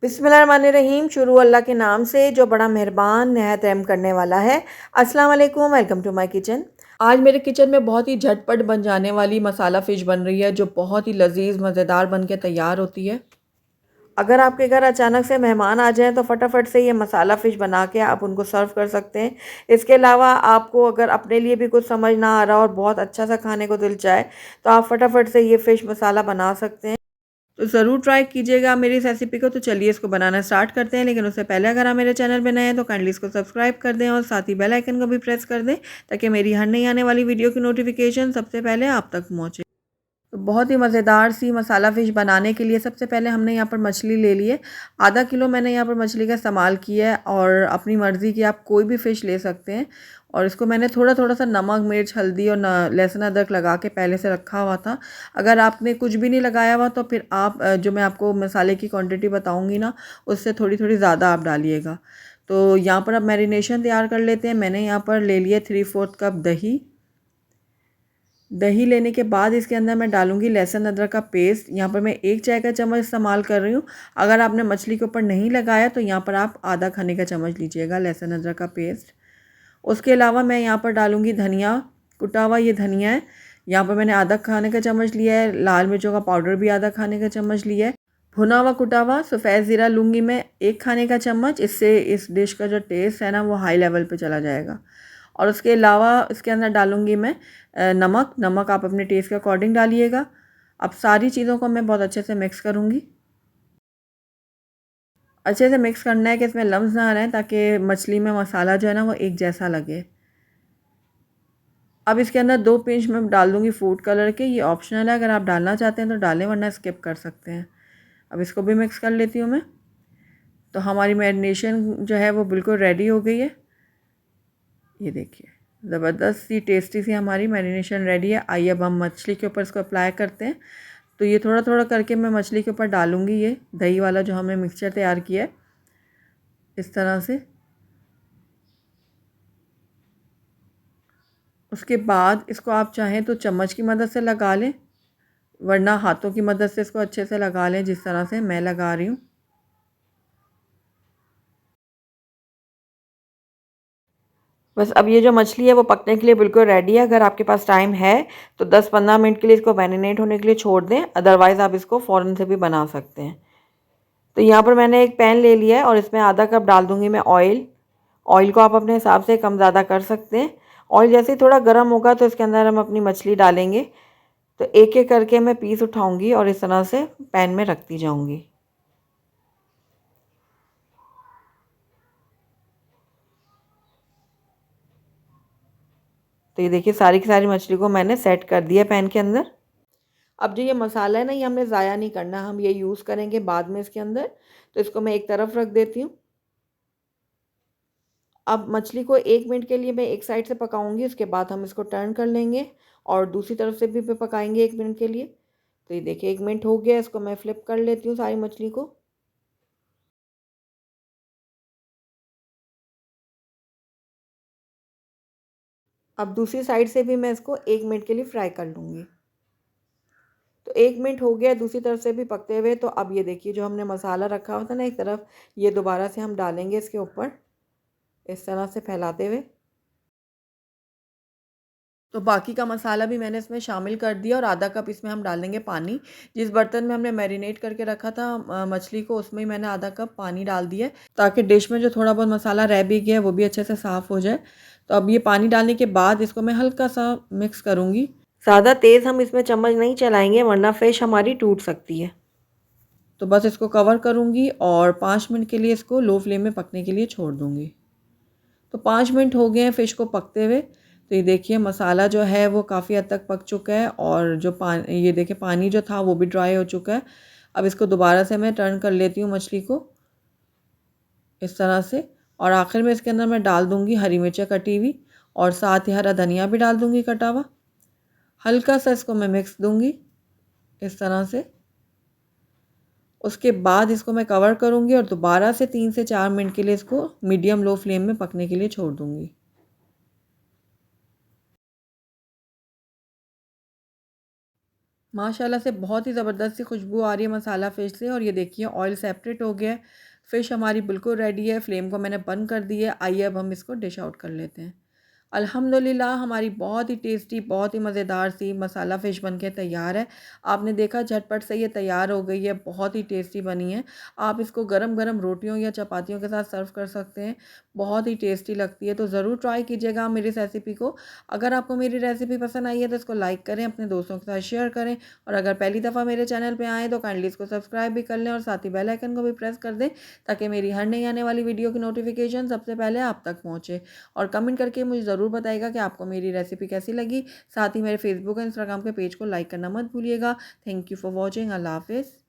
बिस्मिल्लाहिर्रहमानिर्रहीम। शुरू अल्लाह के नाम से जो बड़ा मेहरबान नहायत रहम करने वाला है। अस्सलाम वालेकुम, वेलकम टू माय किचन। आज मेरे किचन में बहुत ही झटपट बन जाने वाली मसाला फ़िश बन रही है, जो बहुत ही लजीज मज़ेदार बन के तैयार होती है। अगर आपके घर अचानक से मेहमान आ जाएं तो फटाफट से ये मसाला फ़िश बना के आप उनको सर्व कर सकते हैं। इसके अलावा आपको अगर अपने लिए भी कुछ समझ ना आ रहा और बहुत अच्छा सा खाने को दिल चाहे तो आप फटाफट से ये फ़िश मसाला बना सकते हैं। तो ज़रूर ट्राई कीजिएगा मेरी इस रेसिपी को। तो चलिए इसको बनाना स्टार्ट करते हैं, लेकिन उससे पहले अगर आप मेरे चैनल पे नए हैं तो काइंडली इसको सब्सक्राइब कर दें और साथ ही बेल आइकन को भी प्रेस कर दें, ताकि मेरी हर नई आने वाली वीडियो की नोटिफिकेशन सबसे पहले आप तक पहुँचे। तो बहुत ही मज़ेदार सी मसाला फ़िश बनाने के लिए सबसे पहले हमने यहाँ पर मछली ले ली है। आधा किलो मैंने यहाँ पर मछली का इस्तेमाल किया है, और अपनी मर्ज़ी की आप कोई भी फ़िश ले सकते हैं। और इसको मैंने थोड़ा थोड़ा सा नमक, मिर्च, हल्दी और लहसुन अदरक लगा के पहले से रखा हुआ था। अगर आपने कुछ भी नहीं लगाया हुआ तो फिर आप जो मैं आपको मसाले की क्वांटिटी बताऊँगी ना, उससे थोड़ी थोड़ी ज़्यादा आप डालिएगा। तो यहाँ पर अब मैरिनेशन तैयार कर लेते हैं। मैंने यहाँ पर ले लिया 3/4 कप दही। दही लेने के बाद इसके अंदर मैं डालूंगी लहसुन अदरक का पेस्ट। यहाँ पर मैं 1 चाय का चम्मच इस्तेमाल कर रही हूँ। अगर आपने मछली के ऊपर नहीं लगाया तो यहाँ पर आप आधा खाने का चम्मच लीजिएगा लहसुन अदरक का पेस्ट। उसके अलावा मैं यहाँ पर डालूंगी धनिया, कुटा हुआ ये धनिया है। यहाँ पर मैंने आधा खाने का चम्मच लिया है। लाल मिर्चों का पाउडर भी आधा खाने का चम्मच लिया है। भुना हुआ कुटा हुआ सफ़ेद ज़ीरा लूँगी मैं 1 खाने का चम्मच। इससे इस डिश का जो टेस्ट है ना वो हाई लेवल पे चला जाएगा। और उसके अलावा इसके अंदर डालूँगी मैं नमक आप अपने टेस्ट के अकॉर्डिंग डालिएगा। अब सारी चीज़ों को मैं बहुत अच्छे से मिक्स करूँगी। अच्छे से मिक्स करना है कि इसमें लम्स ना आ रहे हैं, ताकि मछली में मसाला जो है ना वो एक जैसा लगे। अब इसके अंदर 2 पिंच मैं डाल दूँगी फूड कलर के। ये ऑप्शनल है, अगर आप डालना चाहते हैं तो डालें, वरना स्किप कर सकते हैं। अब इसको भी मिक्स कर लेती हूँ मैं। तो हमारी मैरिनेशन जो है वो बिल्कुल रेडी हो गई है। ये देखिए, ज़बरदस्त सी टेस्टी सी हमारी मैरिनेशन रेडी है। आइए अब हम मछली के ऊपर इसको अप्लाई करते हैं। तो ये थोड़ा थोड़ा करके मैं मछली के ऊपर डालूँगी, ये दही वाला जो हमने मिक्सचर तैयार किया है, इस तरह से। उसके बाद इसको आप चाहें तो चम्मच की मदद से लगा लें, वरना हाथों की मदद से इसको अच्छे से लगा लें, जिस तरह से मैं लगा रही हूँ। बस अब ये जो मछली है वो पकने के लिए बिल्कुल रेडी है। अगर आपके पास टाइम है तो 10-15 मिनट के लिए इसको मैरिनेट होने के लिए छोड़ दें, अदरवाइज़ आप इसको फ़ौरन से भी बना सकते हैं। तो यहाँ पर मैंने एक पैन ले लिया है और इसमें आधा कप डाल दूँगी मैं ऑयल। ऑयल को आप अपने हिसाब से कम ज़्यादा कर सकते हैं। ऑयल जैसे ही थोड़ा गर्म होगा तो इसके अंदर हम अपनी मछली डालेंगे। तो एक एक करके मैं पीस उठाऊँगी और इस तरह से पैन में रखती जाऊँगी। तो ये देखिए, सारी की सारी मछली को मैंने सेट कर दिया पैन के अंदर। अब जो ये मसाला है ना, ये हमने ज़ाया नहीं करना, हम ये यूज़ करेंगे बाद में इसके अंदर। तो इसको मैं एक तरफ रख देती हूँ। अब मछली को 1 मिनट के लिए मैं एक साइड से पकाऊंगी, उसके बाद हम इसको टर्न कर लेंगे और दूसरी तरफ से भी पकाएंगे 1 मिनट के लिए। तो ये देखिए 1 मिनट हो गया, इसको मैं फ्लिप कर लेती हूँ सारी मछली को। अब दूसरी साइड से भी मैं इसको 1 मिनट के लिए फ्राई कर लूँगी। तो 1 मिनट हो गया दूसरी तरफ से भी पकते हुए। तो अब ये देखिए, जो हमने मसाला रखा हुआ था ना एक तरफ, ये दोबारा से हम डालेंगे इसके ऊपर, इस तरह से फैलाते हुए। तो बाकी का मसाला भी मैंने इसमें शामिल कर दिया और आधा कप इसमें हम डालेंगे पानी। जिस बर्तन में हमने मैरिनेट करके रखा था मछली को, उसमें ही मैंने आधा कप पानी डाल दिया है, ताकि डिश में जो थोड़ा बहुत मसाला रह भी गया है वो भी अच्छे से साफ़ हो जाए। तो अब ये पानी डालने के बाद इसको मैं हल्का सा मिक्स करूँगी। ज़्यादा तेज़ हम इसमें चम्मच नहीं चलाएंगे, वरना फ़िश हमारी टूट सकती है। तो बस इसको कवर करूँगी और 5 मिनट के लिए इसको लो फ्लेम में पकने के लिए छोड़ दूँगी। तो 5 मिनट हो गए हैं फ़िश को पकते हुए। तो ये देखिए, मसाला जो है वो काफ़ी हद तक पक चुका है और जो पानी, ये देखिए पानी जो था वो भी ड्राई हो चुका है। अब इसको दोबारा से मैं टर्न कर लेती हूँ मछली को, इस तरह से। और आखिर में इसके अंदर मैं डाल दूँगी हरी मिर्च कटी हुई, और साथ ही हरा धनिया भी डाल दूँगी कटा हुआ। हल्का सा इसको मैं मिक्स दूँगी, इस तरह से। उसके बाद इसको मैं कवर करूँगी और दोबारा से 3 से 4 मिनट के लिए इसको मीडियम लो फ्लेम में पकने के लिए छोड़ दूँगी। माशाल्लाह से बहुत ही ज़बरदस्त सी खुशबू आ रही है मसाला फ़िश से। और ये देखिए ऑयल सेपरेट हो गया है। फ़िश हमारी बिल्कुल रेडी है। फ्लेम को मैंने बंद कर दी है। आइए अब हम इसको डिश आउट कर लेते हैं। अल्हम्दुलिल्लाह हमारी बहुत ही टेस्टी, बहुत ही मज़ेदार सी मसाला फ़िश बन के तैयार है। आपने देखा झटपट से ये तैयार हो गई है, बहुत ही टेस्टी बनी है। आप इसको गरम-गरम रोटियों या चपातियों के साथ सर्व कर सकते हैं। बहुत ही टेस्टी लगती है, तो ज़रूर ट्राई कीजिएगा आप मेरी इस रेसिपी को। अगर आपको मेरी रेसिपी पसंद आई है तो इसको लाइक करें, अपने दोस्तों के साथ शेयर करें और अगर पहली दफ़ा मेरे चैनल पे आएँ तो काइंडली इसको सब्सक्राइब भी कर लें और साथ ही बेल आइकन को भी प्रेस कर दें ताकि मेरी हर नई आने वाली वीडियो की नोटिफ़िकेशन सबसे पहले आप तक पहुँचे। और कमेंट करके मुझे ज़रूर बताइएगा कि आपको मेरी रेसिपी कैसी लगी। साथ ही मेरे फेसबुक और इंस्टाग्राम के पेज को लाइक करना मत भूलिएगा। Thank you for watching. अल्लाह हाफ़िज़।